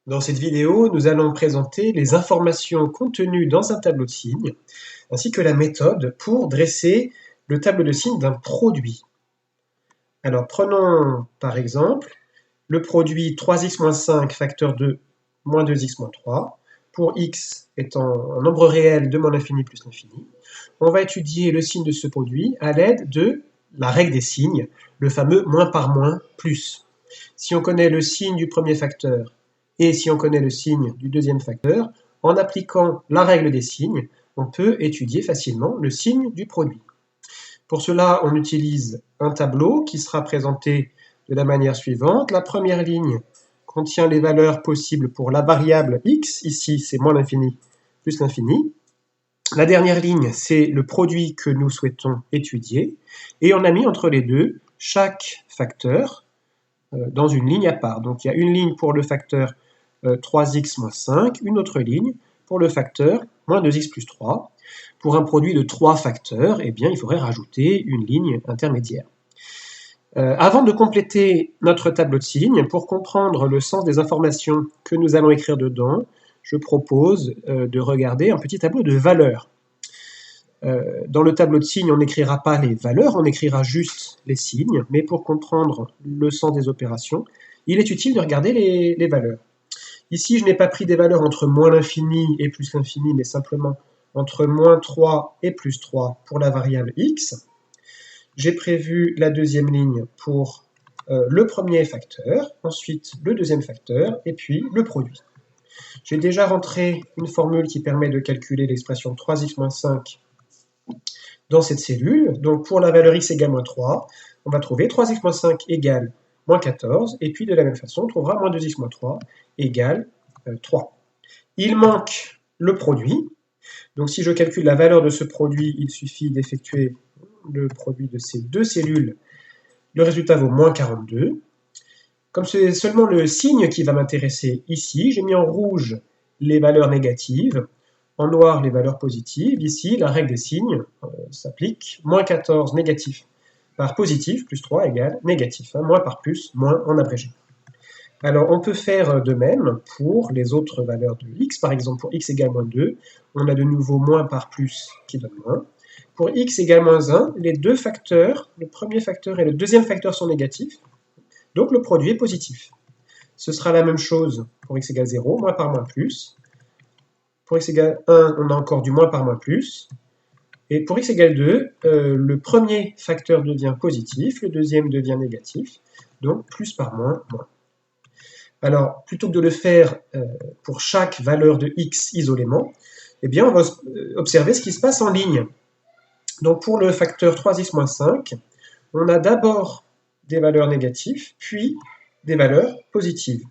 Dans cette vidéo, nous allons présenter les informations contenues dans un tableau de signes, ainsi que la méthode pour dresser le tableau de signes d'un produit. Alors prenons par exemple le produit 3x-5 facteur 2 moins 2x-3, pour x étant un nombre réel de moins l'infini plus l'infini. On va étudier le signe de ce produit à l'aide de la règle des signes, le fameux moins par moins plus. Si on connaît le signe du premier facteur et si on connaît le signe du deuxième facteur, en appliquant la règle des signes, on peut étudier facilement le signe du produit. Pour cela, on utilise un tableau qui sera présenté de la manière suivante. La première ligne contient les valeurs possibles pour la variable x, ici c'est moins l'infini plus l'infini. La dernière ligne, c'est le produit que nous souhaitons étudier, et on a mis entre les deux chaque facteur dans une ligne à part. Donc il y a une ligne pour le facteur 3x moins 5, une autre ligne pour le facteur moins 2x plus 3. Pour un produit de 3 facteurs, eh bien, il faudrait rajouter une ligne intermédiaire. Avant de compléter notre tableau de signes, pour comprendre le sens des informations que nous allons écrire dedans, je propose de regarder un petit tableau de valeurs. Dans le tableau de signes, on n'écrira pas les valeurs, on écrira juste les signes, mais pour comprendre le sens des opérations, il est utile de regarder les valeurs. Ici, je n'ai pas pris des valeurs entre moins l'infini et plus l'infini, mais simplement entre moins 3 et plus 3 pour la variable x. J'ai prévu la deuxième ligne pour le premier facteur, ensuite le deuxième facteur, et puis le produit. J'ai déjà rentré une formule qui permet de calculer l'expression 3x moins 5 dans cette cellule. Donc pour la valeur x égale moins 3, on va trouver 3x moins 5 égale moins 14, et puis de la même façon, on trouvera moins 2x moins 3 égale 3. Il manque le produit. Donc si je calcule la valeur de ce produit, il suffit d'effectuer le produit de ces deux cellules. Le résultat vaut moins 42. Comme c'est seulement le signe qui va m'intéresser ici, j'ai mis en rouge les valeurs négatives, en noir les valeurs positives. Ici, la règle des signes s'applique. Moins 14 négatif par positif, plus 3 égale négatif. Moins par plus, moins en abrégé. Alors, on peut faire de même pour les autres valeurs de x. Par exemple, pour x égale moins 2, on a de nouveau moins par plus qui donne moins. Pour x égale moins 1, les deux facteurs, le premier facteur et le deuxième facteur sont négatifs. Donc, le produit est positif. Ce sera la même chose pour x égale 0, moins par moins plus. Pour x égale 1, on a encore du moins par moins plus. Et pour x égale 2, le premier facteur devient positif, le deuxième devient négatif. Donc, plus par moins, moins. Alors, plutôt que de le faire pour chaque valeur de x isolément, eh bien, on va observer ce qui se passe en ligne. Donc, pour le facteur 3x moins 5, on a d'abord des valeurs négatives, puis des valeurs positives.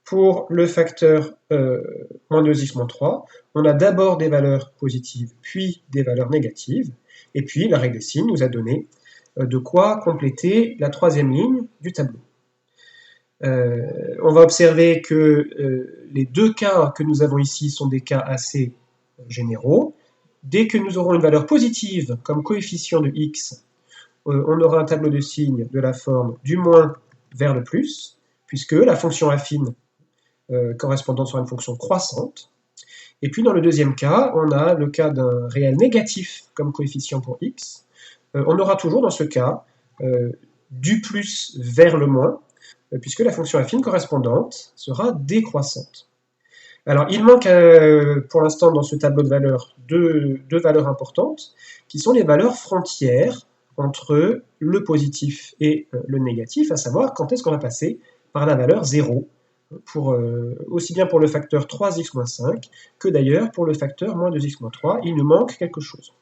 Pour le facteur moins 2x moins 3, on a d'abord des valeurs positives, puis des valeurs négatives, et puis la règle des signes nous a donné de quoi compléter la troisième ligne du tableau. On va observer que les deux cas que nous avons ici sont des cas assez généraux. Dès que nous aurons une valeur positive comme coefficient de x, on aura un tableau de signes de la forme du moins vers le plus, puisque la fonction affine correspondante sera une fonction croissante. Et puis dans le deuxième cas, on a le cas d'un réel négatif comme coefficient pour x. On aura toujours dans ce cas du plus vers le moins, puisque la fonction affine correspondante sera décroissante. Alors, il manque pour l'instant dans ce tableau de valeurs deux valeurs importantes, qui sont les valeurs frontières entre le positif et le négatif, à savoir quand est-ce qu'on va passer par la valeur 0, aussi bien pour le facteur 3x moins 5 que d'ailleurs pour le facteur moins 2x moins 3, il nous manque quelque chose.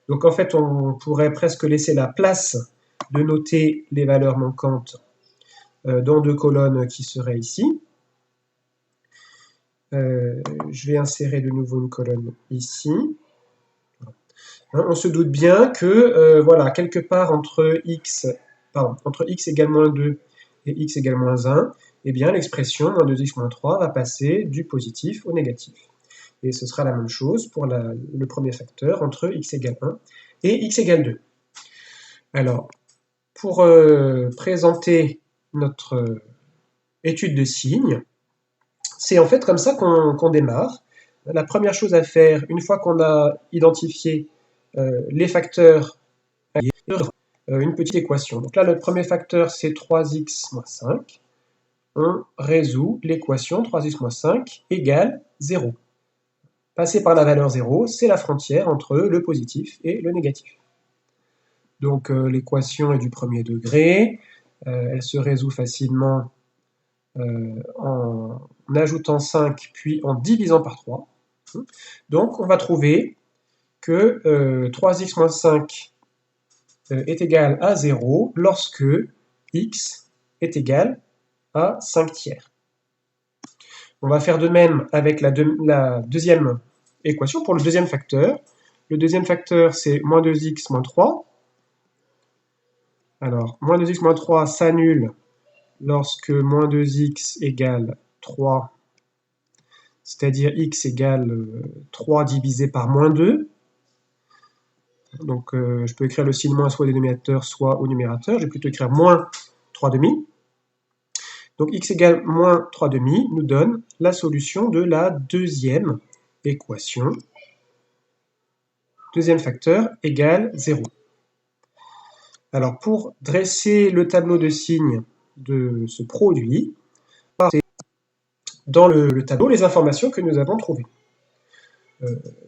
Donc en fait, on pourrait presque laisser la place de noter les valeurs manquantes dans deux colonnes qui seraient ici. Je vais insérer de nouveau une colonne ici. On se doute bien que, voilà, quelque part entre x égale moins 2 et x égale moins 1, eh bien l'expression moins 2x moins 3 va passer du positif au négatif. Et ce sera la même chose pour le premier facteur entre x égale 1 et x égale 2. Alors, pour présenter notre étude de signes, C'est en fait comme ça qu'on démarre. La première chose à faire, une fois qu'on a identifié les facteurs, une petite équation. Donc là, notre premier facteur, c'est 3x moins 5. On résout l'équation 3x moins 5 égale 0. Passer par la valeur 0, c'est la frontière entre le positif et le négatif. Donc l'équation est du premier degré. Elle se résout facilement en ajoutant 5 puis en divisant par 3. Donc on va trouver que 3x moins 5 est égal à 0 lorsque x est égal à 5 tiers. On va faire de même avec la deuxième équation pour le deuxième facteur. Le deuxième facteur, c'est moins 2x moins 3. Alors, moins 2x moins 3 s'annule lorsque moins 2x égale 3, c'est-à-dire x égale 3 divisé par moins 2. Donc, je peux écrire le signe moins soit au dénominateur, soit au numérateur. Je vais plutôt écrire moins 3 demi. Donc, x égale moins 3 demi nous donne la solution de la deuxième équation. Deuxième facteur égale 0. Alors, pour dresser le tableau de signes de ce produit, c'est dans le tableau les informations que nous avons trouvées.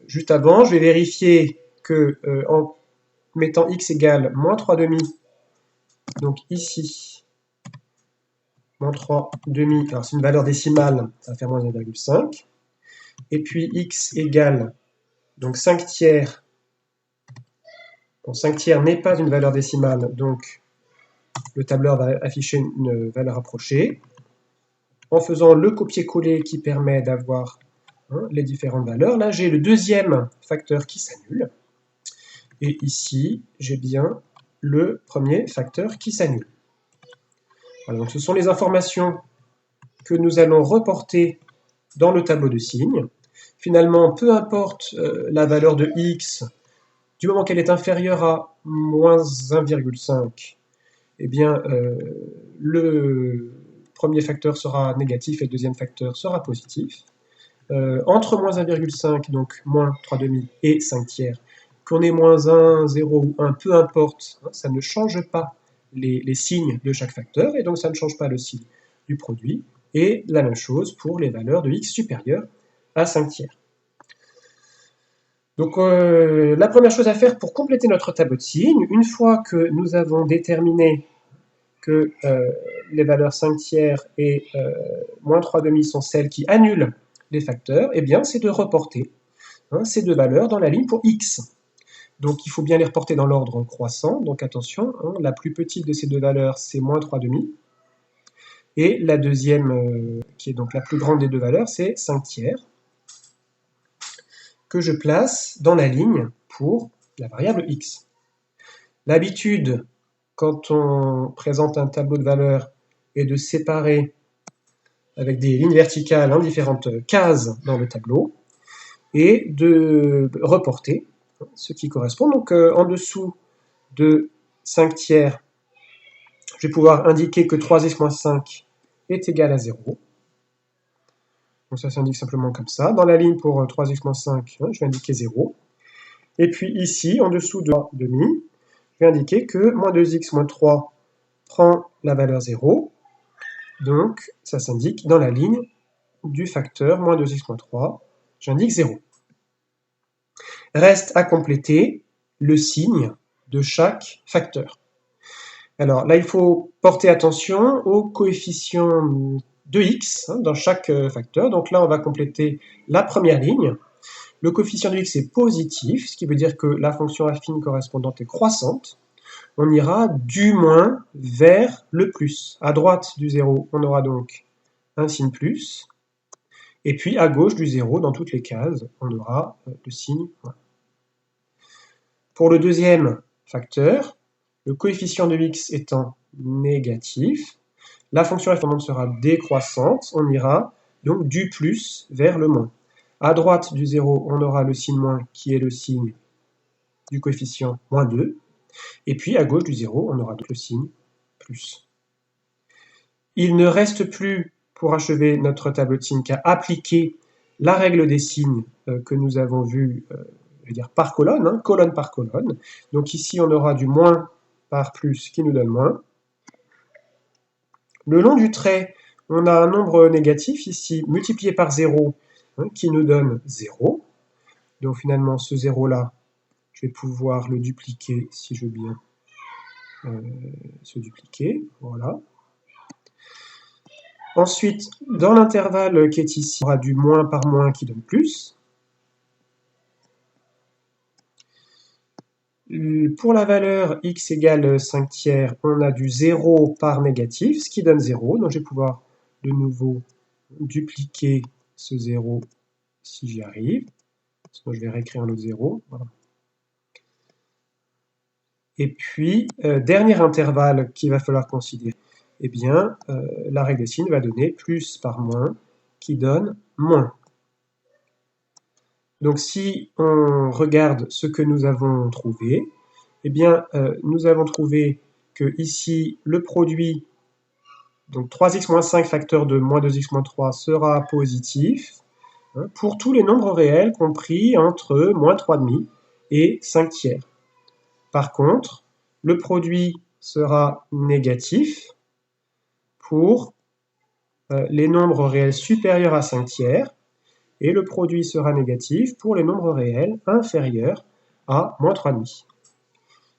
Juste avant, je vais vérifier que en mettant x égale moins 3 demi, donc ici, moins 3 demi, alors c'est une valeur décimale, ça va faire moins 1,5, et puis x égale donc 5 tiers. Bon, 5 tiers n'est pas une valeur décimale, donc le tableur va afficher une valeur approchée. En faisant le copier-coller qui permet d'avoir les différentes valeurs, là j'ai le deuxième facteur qui s'annule. Et ici, j'ai bien le premier facteur qui s'annule. Donc ce sont les informations que nous allons reporter dans le tableau de signes. Finalement, peu importe la valeur de x, du moment qu'elle est inférieure à moins 1,5, eh bien, le premier facteur sera négatif et le deuxième facteur sera positif. Entre moins 1,5, donc moins 3 demi, et 5 tiers, qu'on ait moins 1, 0 ou 1, peu importe, ça ne change pas les signes de chaque facteur, et donc ça ne change pas le signe du produit, et la même chose pour les valeurs de x supérieures à 5 tiers. Donc la première chose à faire pour compléter notre tableau de signes, une fois que nous avons déterminé que les valeurs 5 tiers et moins 3 demi sont celles qui annulent les facteurs, eh bien c'est de reporter ces deux valeurs dans la ligne pour x. Donc il faut bien les reporter dans l'ordre croissant, donc attention, la plus petite de ces deux valeurs c'est moins 3 demi, et la deuxième, qui est donc la plus grande des deux valeurs, c'est 5 tiers, que je place dans la ligne pour la variable x. L'habitude, quand on présente un tableau de valeurs, est de séparer avec des lignes verticales différentes cases dans le tableau, et de reporter ce qui correspond. Donc en dessous de 5 tiers, je vais pouvoir indiquer que 3x moins 5 est égal à 0. Donc ça s'indique simplement comme ça. Dans la ligne pour 3x moins 5, je vais indiquer 0. Et puis ici, en dessous de 3 demi, je vais indiquer que moins 2x moins 3 prend la valeur 0. Donc ça s'indique dans la ligne du facteur moins 2x moins 3, j'indique 0. Reste à compléter le signe de chaque facteur. Alors là, il faut porter attention au coefficient de x dans chaque facteur. Donc là, on va compléter la première ligne. Le coefficient de x est positif, ce qui veut dire que la fonction affine correspondante est croissante. On ira du moins vers le plus. À droite du 0, on aura donc un signe plus. Et puis à gauche du 0, dans toutes les cases, on aura le signe moins. Pour le deuxième facteur, le coefficient de x étant négatif, la fonction répondante sera décroissante, on ira donc du plus vers le moins. À droite du 0, on aura le signe moins qui est le signe du coefficient moins 2, et puis à gauche du 0, on aura donc le signe plus. Il ne reste plus pour achever notre tableau de signes qu'à appliquer la règle des signes que nous avons vue par colonne, hein, colonne par colonne. Donc ici, on aura du moins par plus qui nous donne moins. Le long du trait, on a un nombre négatif ici, multiplié par 0, hein, qui nous donne 0. Donc finalement, ce 0-là, je vais pouvoir le dupliquer si je veux bien se dupliquer. Voilà. Ensuite, dans l'intervalle qui est ici, on aura du moins par moins qui donne plus. Pour la valeur x égale 5 tiers, on a du 0 par négatif, ce qui donne 0. Donc je vais pouvoir de nouveau dupliquer ce 0 si j'y arrive. Sinon je vais réécrire un autre 0. Voilà. Et puis, dernier intervalle qu'il va falloir considérer, eh bien, la règle des signes va donner plus par moins, qui donne moins. Donc si on regarde ce que nous avons trouvé, eh bien, nous avons trouvé que ici, le produit, donc 3x moins 5 facteur de moins 2x moins 3 sera positif, hein, pour tous les nombres réels compris entre moins 3,5 et 5 tiers. Par contre, le produit sera négatif pour les nombres réels supérieurs à 5 tiers, et le produit sera négatif pour les nombres réels inférieurs à moins 3,5.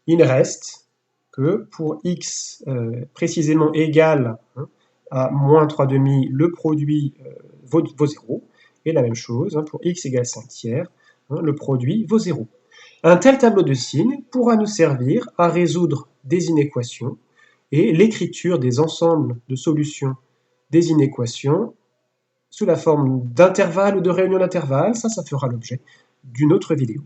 Il reste que pour x précisément égal à moins 3,5, le produit vaut 0, et la même chose, pour x égale 5 tiers, le produit vaut 0. Un tel tableau de signes pourra nous servir à résoudre des inéquations, et l'écriture des ensembles de solutions des inéquations sous la forme d'intervalles ou de réunions d'intervalles, ça fera l'objet d'une autre vidéo.